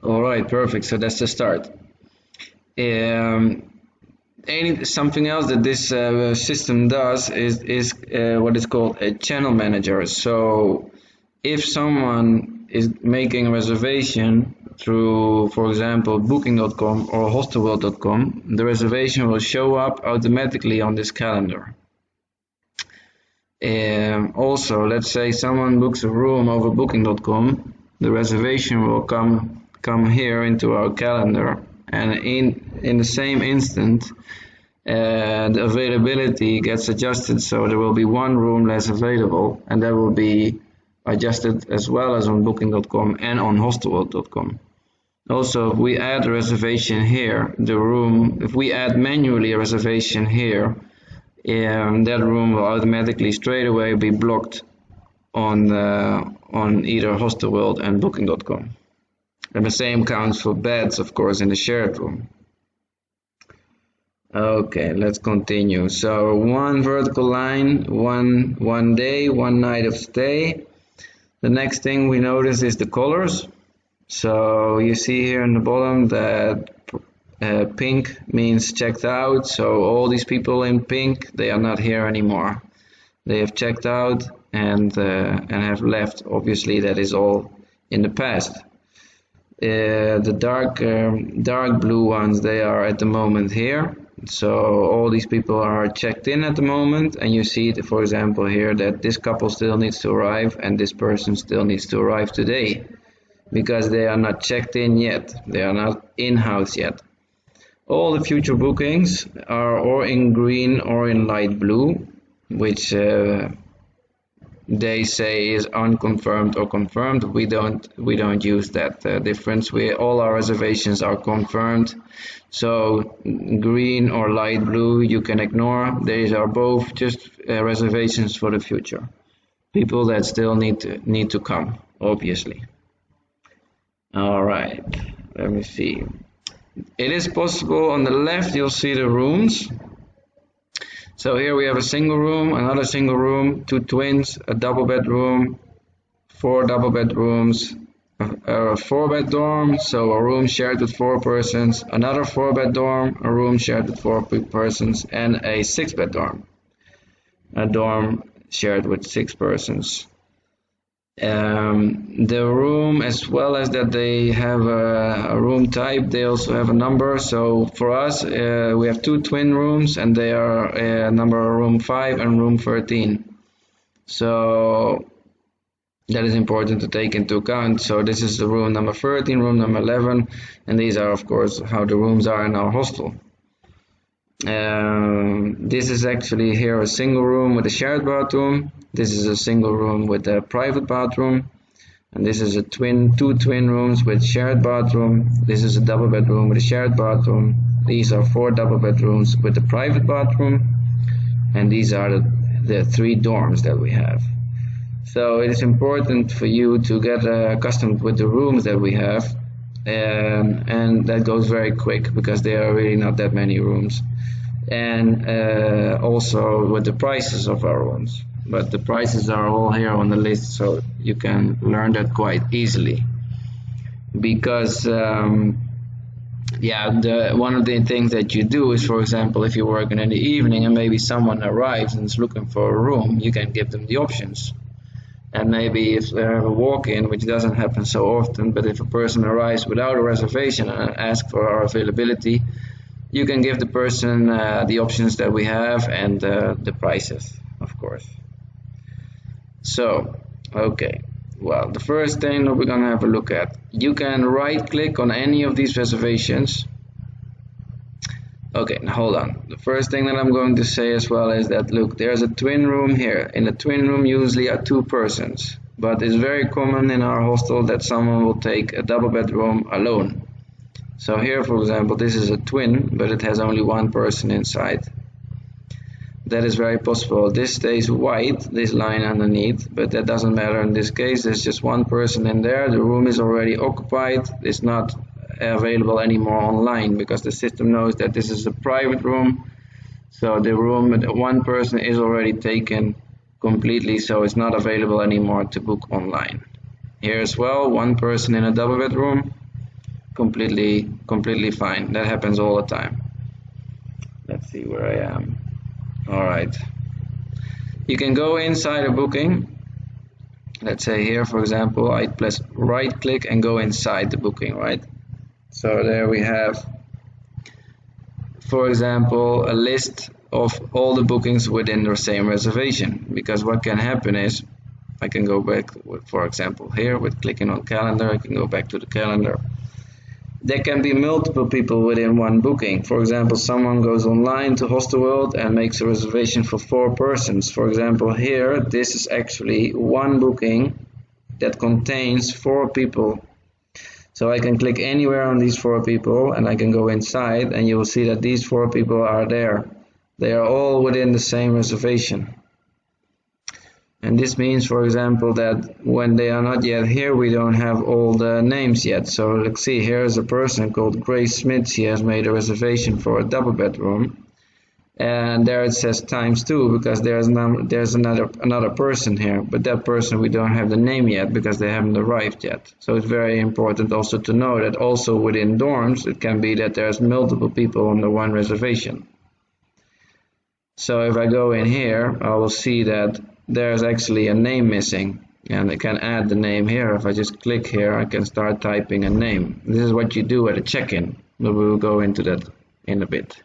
All right, perfect. So that's the start. Um, Something else that this system does is what is called a channel manager. So if someone is making a reservation through, for example, booking.com or hostelworld.com, the reservation will show up automatically on this calendar. Also, let's say someone books a room over booking.com, the reservation will come here into our calendar, and in the same instant, the availability gets adjusted, so there will be one room less available, and that will be adjusted as well as on booking.com and on hostelworld.com. Also, if we add a reservation here, if we add manually a reservation here, that room will automatically straight away be blocked on either Hostelworld and Booking.com. And the same counts for beds, of course, in the shared room. Okay, let's continue. So one vertical line, one day, one night of stay. The next thing we notice is the colors. So you see here in the bottom that pink means checked out, so all these people in pink, they are not here anymore. They have checked out and have left. Obviously, that is all in the past. The dark blue ones, they are at the moment here. So all these people are checked in at the moment, and you see, for example, here that this couple still needs to arrive and this person still needs to arrive today because they are not checked in yet. They are not in-house yet. All the future bookings are or in green or in light blue, which they say is unconfirmed or confirmed. We don't use that difference. All our reservations are confirmed. So green or light blue you can ignore. These are both just reservations for the future. People that still need to come, obviously. All right, let me see. It is possible. On the left you'll see the rooms. So here we have a single room, another single room, two twins, a double bedroom, 4 double bedrooms, a 4-bed dorm, so a room shared with 4 persons, another 4-bed dorm, a room shared with 4 persons, and a 6-bed dorm, a dorm shared with 6 persons. The room, as well as that they have a room type, they also have a number. So for us, we have 2 twin rooms, and they are number room 5 and room 13. So that is important to take into account. So this is the room number 13, room number 11, and these are of course how the rooms are in our hostel. This is actually here a single room with a shared bathroom. This is a single room with a private bathroom, and this is two twin rooms with shared bathroom. This is a double bedroom with a shared bathroom. These are 4 double bedrooms with a private bathroom, and these are the 3 dorms that we have. So it is important for you to get accustomed with the rooms that we have, and that goes very quick because there are really not that many rooms, and also with the prices of our rooms. But the prices are all here on the list, so you can learn that quite easily. Because one of the things that you do is, for example, if you're working in the evening and maybe someone arrives and is looking for a room, you can give them the options. And maybe if they have a walk-in, which doesn't happen so often, but if a person arrives without a reservation and asks for our availability, you can give the person the options that we have and the prices, of course. So, okay, well, the first thing that we're going to have a look at, you can right-click on any of these reservations. Okay, now hold on. The first thing that I'm going to say as well is that, look, there's a twin room here. In the twin room usually are 2 persons, but it's very common in our hostel that someone will take a double bedroom alone. So here, for example, this is a twin, but it has only 1 person inside. That is very possible. This stays white, this line underneath, but that doesn't matter in this case. There's just 1 person in there. The room is already occupied. It's not available anymore online because the system knows that this is a private room. So the room with 1 person is already taken completely, so it's not available anymore to book online. Here as well, 1 person in a double bedroom. completely fine. That happens all the time. Let's see where I am. All right. You can go inside a booking. Let's say here, for example, I press right click and go inside the booking, right? So there we have, for example, a list of all the bookings within the same reservation. Because what can happen is, I can go back, for example, here with clicking on calendar, I can go back to the calendar. There can be multiple people within one booking. For example, someone goes online to Hostel World and makes a reservation for 4 persons. For example, here, this is actually one booking that contains 4 people. So I can click anywhere on these 4 people and I can go inside and you will see that these 4 people are there. They are all within the same reservation. And this means, for example, that when they are not yet here, we don't have all the names yet. So let's see, here is a person called Grace Smith. She has made a reservation for a double bedroom. And there it says ×2 because there's another person here. But that person, we don't have the name yet because they haven't arrived yet. So it's very important also to know that also within dorms, it can be that there's multiple people on the one reservation. So if I go in here, I will see that there's actually a name missing, and I can add the name here. If I just click here, I can start typing a name. This is what you do at a check-in, but we will go into that in a bit.